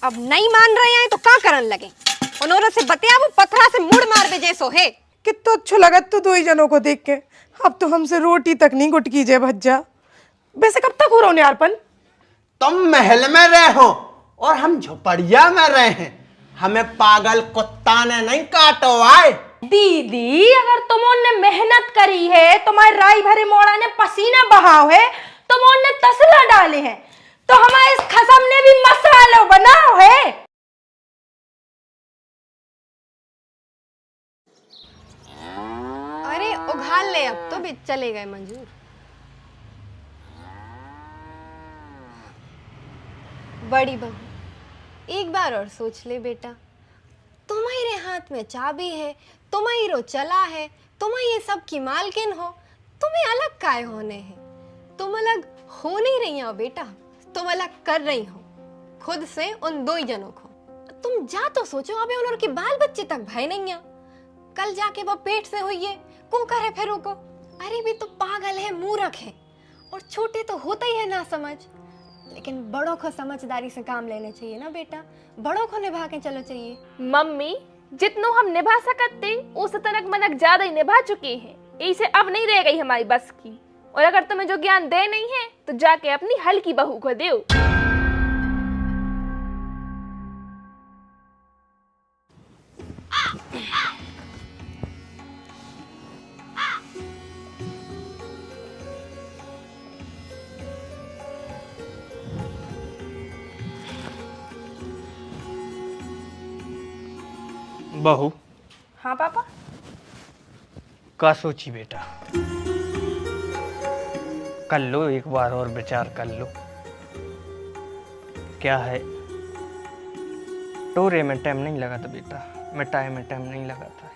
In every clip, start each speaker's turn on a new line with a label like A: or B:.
A: अब नहीं मान रहे हैं तो का करन लगे। उन्होंने से बतिया वो पथरा से मुड़ मार दे जैसो है।
B: कितना अच्छा लगा तो दो ही जनों को देख के। अब तो हमसे रोटी तक नहीं गुट कीजिए भज्जा। वैसे कब तक हो रहा हूँ यारपन?
C: तुम महल में रहे हो और हम झोपड़िया में रहे हैं। हमें पागल कुत्ता ने नहीं काटो आए।
D: दीदी अगर तुमने मेहनत करी है, तुम्हारे राई भरे मोड़ा ने पसीना बहाव है, तुमने तसला डाले हैं, तो हमारे इस खसम ने भी मसाला बनाओ है।
A: अरे उघाल ले, अब तो भी चले गए मंजूर। बड़ी बहू, एक बार और सोच ले बेटा, तुम्हारे हाथ में चाबी है, तुम्हारी चला है, तुम ये सब की मालकिन हो, तुम्हें अलग काय होने हैं? तुम अलग हो नहीं रही हो बेटा, तुम अलग कर रही हो खुद से उन दो ही जनों को। तुम जा तो सोचो, अबे उनके बाल बच्चे तक भय नहीं है, कल जाके वो पेट से हुई है को करे फिर को। अरे भी तो पागल है, मूर्ख है, और छोटे तो होता ही है ना समझ, लेकिन बड़ों को समझदारी से काम लेने चाहिए ना बेटा, बड़ों को निभा के चलो चाहिए।
D: मम्मी जितनो हम निभा सकते उस तनक मनक ज्यादा ही निभा चुके हैं, इसे अब नहीं रह गई हमारी बस की। और अगर तुम्हें जो ज्ञान दे नहीं है तो जाके अपनी हल्की बहू को दो।
E: बहू।
D: हाँ पापा।
E: का सोची बेटा, कर लो एक बार और विचार कर लो। क्या है, टोरे में टाइम नहीं लगा था बेटा, मिटाए में टाइम नहीं लगा था,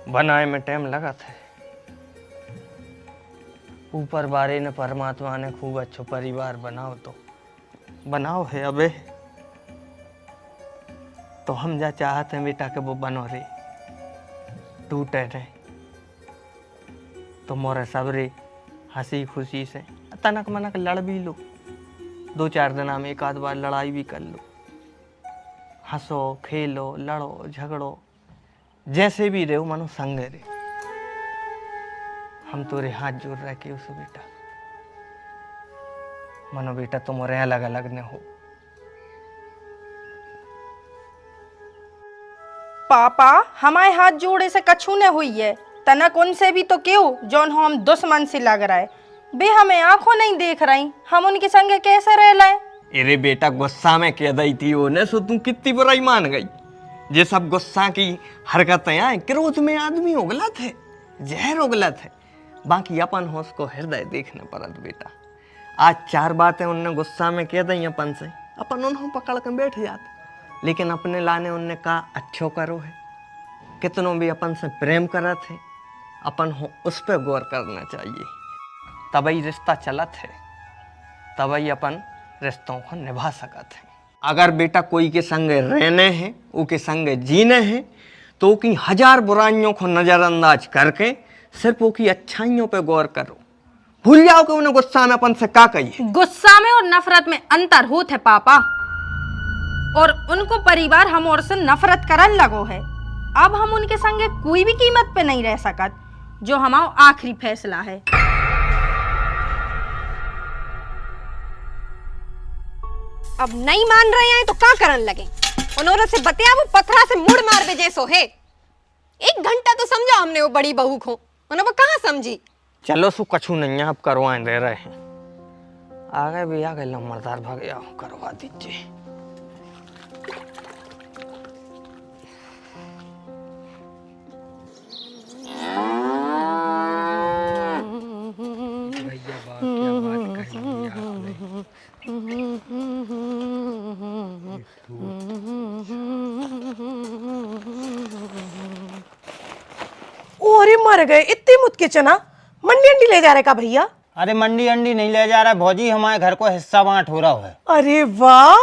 E: बनाए में टाइम लगा था। ऊपर बारे ने परमात्मा ने खूब अच्छा परिवार बनाओ तो बनाओ है। अबे तो हम जा चाहते हैं बेटा कि वो बनो रे, टूटे रहे तो मोरे सबरे हंसी खुशी से तनक मनक लड़ भी लो, 2-4 दिन में एक आध बार लड़ाई भी कर लो, हंसो खेलो लड़ो झगड़ो, जैसे भी रहो मनो संग रे। हम तोरे हाथ जोड़ रहे के उसे बेटा, मनो बेटा तुम्हारे अलग अलग न हो।
D: पापा हमारे हाथ जोड़े से कछू ने हुई है, तनक उनसे भी तो क्यों जौन हम दुश्मन से लग रहा है। बे हमें आंखों नहीं देख रही, हम उनके संगे कैसे रह लाए।
E: अरे बेटा गुस्सा में कह दी थी उन्हें, सो तुम कितनी बुराई मान गई। ये सब गुस्सा की हरकतें आए, क्रोध में आदमी उगलत है, जहर उगलत है। बाकी अपन हो उसको हृदय देखना पड़त बेटा। आज 4 बातें उनने गुस्सा में कह दी अपन से, अपन उन्होंने पकड़ कर बैठ जाते, लेकिन अपने लाने उनने कहा अच्छो करो है। कितनों भी अपन से प्रेम करत है, अपन हो उस पर गौर करना चाहिए, तभी रिश्ता चलत है, तभी अपन रिश्तों को निभा सकत है। अगर बेटा कोई के संग रहने हैं, उनके संग जीने हैं, तो उनकी 1000 बुराइयों को नजरअंदाज करके सिर्फ उनकी अच्छाइयों पे गौर करो। भूल जाओ कि उन्हें गुस्सा में अपन से क्या कहिए।
D: गुस्सा में और नफरत में अंतर होत है पापा, और उनको परिवार हम और से नफरत करन लगो है। अब हम उनके संगे कोई भी कीमत पे नहीं रह सकत, जो हमारा आखिरी फैसला है।
A: अब नहीं मान रहे हैं तो का करन लगे। उन्होंने से बतिया वो पथरा से मुड़ मार दे जैसो है। 1 घंटा तो समझा हमने वो बड़ी बहू को, उन्हें वो कहाँ समझी।
E: चलो सु कछु नहीं है, अब करवाएं दे रहे हैं। आगे भी आगे लम्बरदार भाग गया, करवा दीजिए। भैया क्या बात कही आपने।
B: अरे मर गए, इतनी मुत के चना मंडी अंडी ले जा रहे का भैया?
F: अरे मंडी अंडी नहीं ले जा रहा भौजी, हमारे घर को हिस्सा बांट हो रहा है।
B: अरे वाह।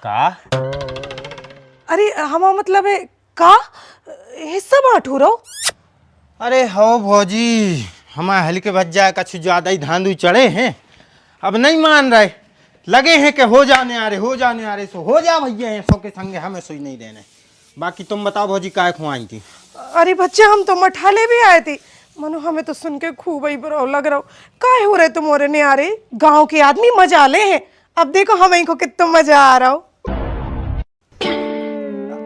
F: का?
B: अरे हम मतलब है का हिस्सा बांट हो रहा?
F: अरे हो भौजी, हमारे हल्के बच जाए, कुछ ज्यादा ही धांधु चढ़े हैं, अब नहीं मान रहे। लगे हैं कि हो जाने आ रहे सो हो जा भैया, ऐसो के संगे हमें सोई नहीं देने। बाकी तुम बताओ भौजी काय खुआई थी?
B: अरे बच्चे हम तो मठाले भी आए थे, मनो हमें तो सुन के खूब ही बुरा लग रहा हो। काहे हो रहे तुम्हारे ने आ रहे, गांव के आदमी मजा ले हैं। अब देखो हमें को कितना मजा आ रहा हो।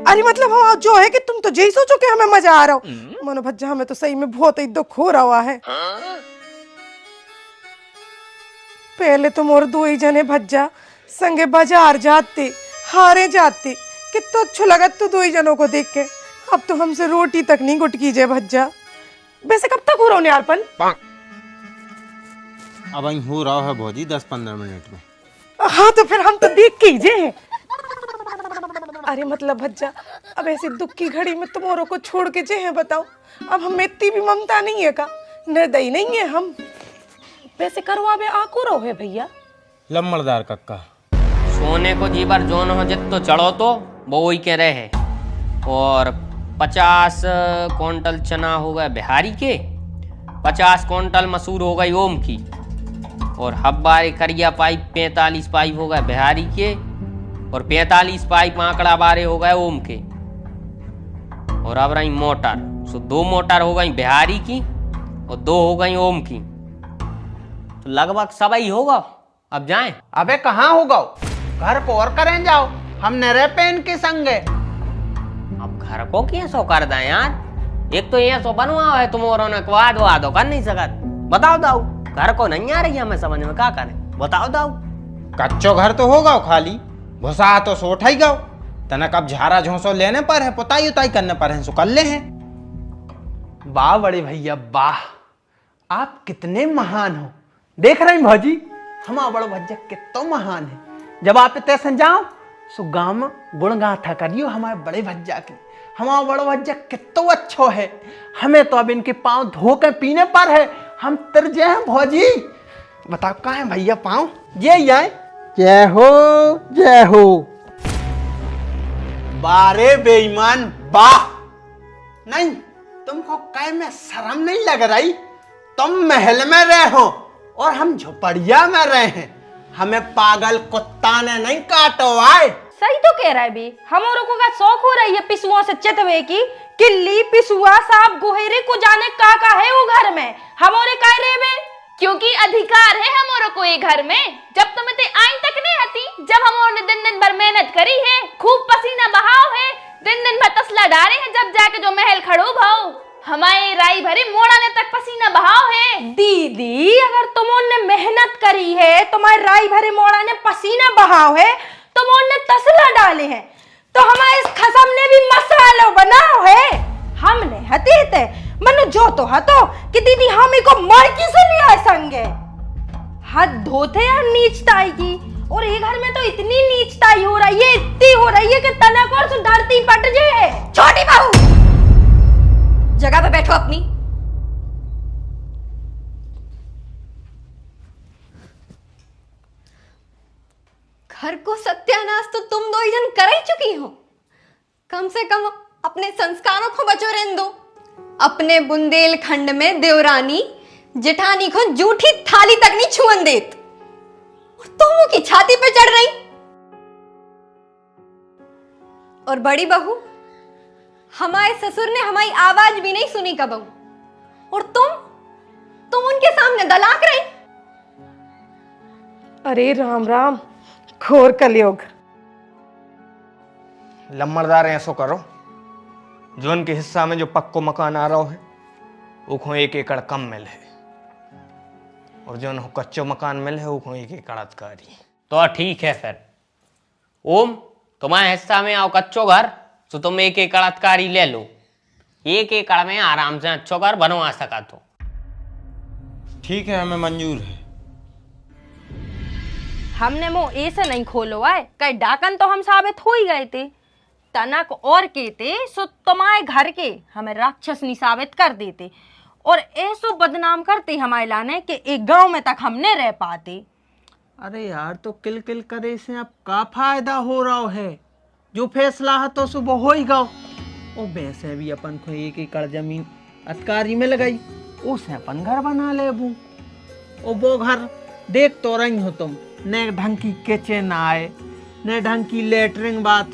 B: अरे मतलब हाँ जो है कि तुम तो यही सोचो कि हमें मजा आ रहा हो। मनो भज्जा हमें तो सही में बहुत ही दुख हो रहा है। पहले तुम और दो ही जने भज्जा संगे बाजार जाते, हारे जाते, कितना अच्छा लगा तो दो ही जनों को देख के। अब तो हमसे रोटी तक नहीं गुट कीजिए भज्जा। वैसे कब तक हो रहा यारपन?
F: अब वही हो रहा है भौजी 10-15 मिनट में।
B: हाँ तो फिर हम तो देख के ही जे हैं। अरे मतलब भज्जा अब ऐसी दुख की घड़ी में तुम्हारों को छोड़ के जे हैं बताओ। अब हम इतनी भी ममता नहीं है का, निर्दयी नहीं है हम। वैसे करवावे आको रहो है भैया
F: लम्बड़दार कक्का।
G: सोने को जीवर जोन हो जित तो चढ़ो तो वो वही कह रहे हैं। और 50 क्विंटल चना हो गए बिहारी के, 50 क्विंटल मसूर हो गई ओम की, और हब्बारे करिया पाइप 45 पाइप हो गए बिहारी के, और 45 पाइप आंकड़ा बारे हो गए ओम के, और अब रही मोटर। सो 2 मोटर हो गई बिहारी की और 2 हो गई ओम की, तो लगभग सब ही होगा। अब जाएं?
C: अबे कहाँ होगा, घर को और करें जाओ, हमने रह पे इनके संगे।
G: अब घर को क्या सो कर दें यार, एक तो ये सो बनवा है तुम और वादो कर नहीं सकत। बताओ दाऊ, घर को नहीं आ रही हमें समझ में, क्या करें बताओ दाऊ।
F: कच्चो घर तो होगा खाली, भुसा तो सो उठाई गाओ, तनक अब झारा झोंसो लेने पर है, पुताई उताई करने पर है, सो कर ले हैं।
C: वाह बड़े भैया वाह, आप कितने महान हो। देख रहे हैं भौजी, हमारा बड़ो भज्जा कितना महान है। जब आप इतने जाओ सो गाँव में गुणगाथा करियो हमारे बड़े भज्जा की। हमारा बड़ो भज्जा कितना अच्छा है, हमें तो अब इनके पाँव धो के पीने पर है। हम तरजे हैं भौजी। बताओ कहाँ है भैया पाँव? ये आए। जय हो जय हो। बारे बेईमान वाह। नहीं तुमको कह में शर्म नहीं लग रही? तुम महल में रहो और हम झोपड़िया में रहे हैं। हमें पागल कुत्ता ने नहीं काटो आए।
D: सही तो कह रहा है बे, हम औरों को का शौक हो रही है पिसुओं से चितवे की। किल्ली पिसुआ सांप गोहेरे को जाने का है वो घर में, हम औरे का रे बे?
H: क्योंकि अधिकार है हम औरों को ये घर में। जब तुम इतने आई तक नहीं आती, जब हम और ने दिन दिन भर मेहनत करी है, खूब पसीना बहाव है, दिन दिन भर तसला डारे हैं, जब जाके जो महल खड़ो भाव हमारे राई भरे मोड़ा ने तक पसीना बहाव है।
D: दीदी अगर तुमने मेहनत करी है, तुम्हारे राई भरे मोड़ा ने पसीना बहाव है, तुमने तसला डाले हैं, तो हमारे इस खसम ने भी मसालो बनाओ है। हमने हते थे मनु जो तो हतो कि दीदी हमें को मायकी से लिया संगे। हाथ धोते यार नीचताई की, और ये घर में तो इतनी नीचताई हो रही है, इतनी हो रही है कि तनक और धरती पट जाए। छोटी बहू जगह पे बैठो अपनी।
A: घर को सत्यानाश तो तुम दो ही जन कर ही चुकी हो। कम से कम अपने संस्कारों को बचो रहने दो। अपने बुंदेलखंड में देवरानी जेठानी को जूठी थाली तक नहीं छुअन देत, और तुम की छाती पे चढ़ रही। और बड़ी बहू, हमारे ससुर ने हमारी आवाज भी नहीं सुनी कबहू, और तुम उनके सामने दलाक रही।
B: अरे राम राम, घोर कलयुग।
E: लम्बड़दार ऐसो करो, जो उनके हिस्सा में जो पक्को मकान आ रहा है वो 1 एकड़ कम मिल है, और जो उनको कच्चो मकान मिल है वो 1 एकड़ अधिकारी।
G: तो ठीक है फिर ओम, तुम्हारे हिस्सा में आओ कच्चो घर, तो तुम 1 एकड़ अधिकारी ले लो। 1 एकड़ में आराम से अच्छो घर बनवा सका। तो
F: ठीक है, हमें मंजूर है।
D: हमने मुंह ऐसे नहीं खोलो है, कई डाकन तो हम साबित हो ही गए थे। तनक और कहते सो तुम्हारे घर के हमें राक्षस नहीं साबित कर देते, और ऐसो बदनाम करते हमारे लाने कि एक गांव में तक हमने रह पाते।
C: अरे यार तो किल किल करे से अब का फायदा हो रहा है? जो फैसला है तो सुबह हो ही गाओ। ओ वैसे भी अपन को 1 एकड़ जमीन अधिकारी मिल गई, उसे अपन घर बना ले बू। ओ वो घर देख तो रही हो तुम, न ढंग की किचन आए, न ढंग की लेटरिन बात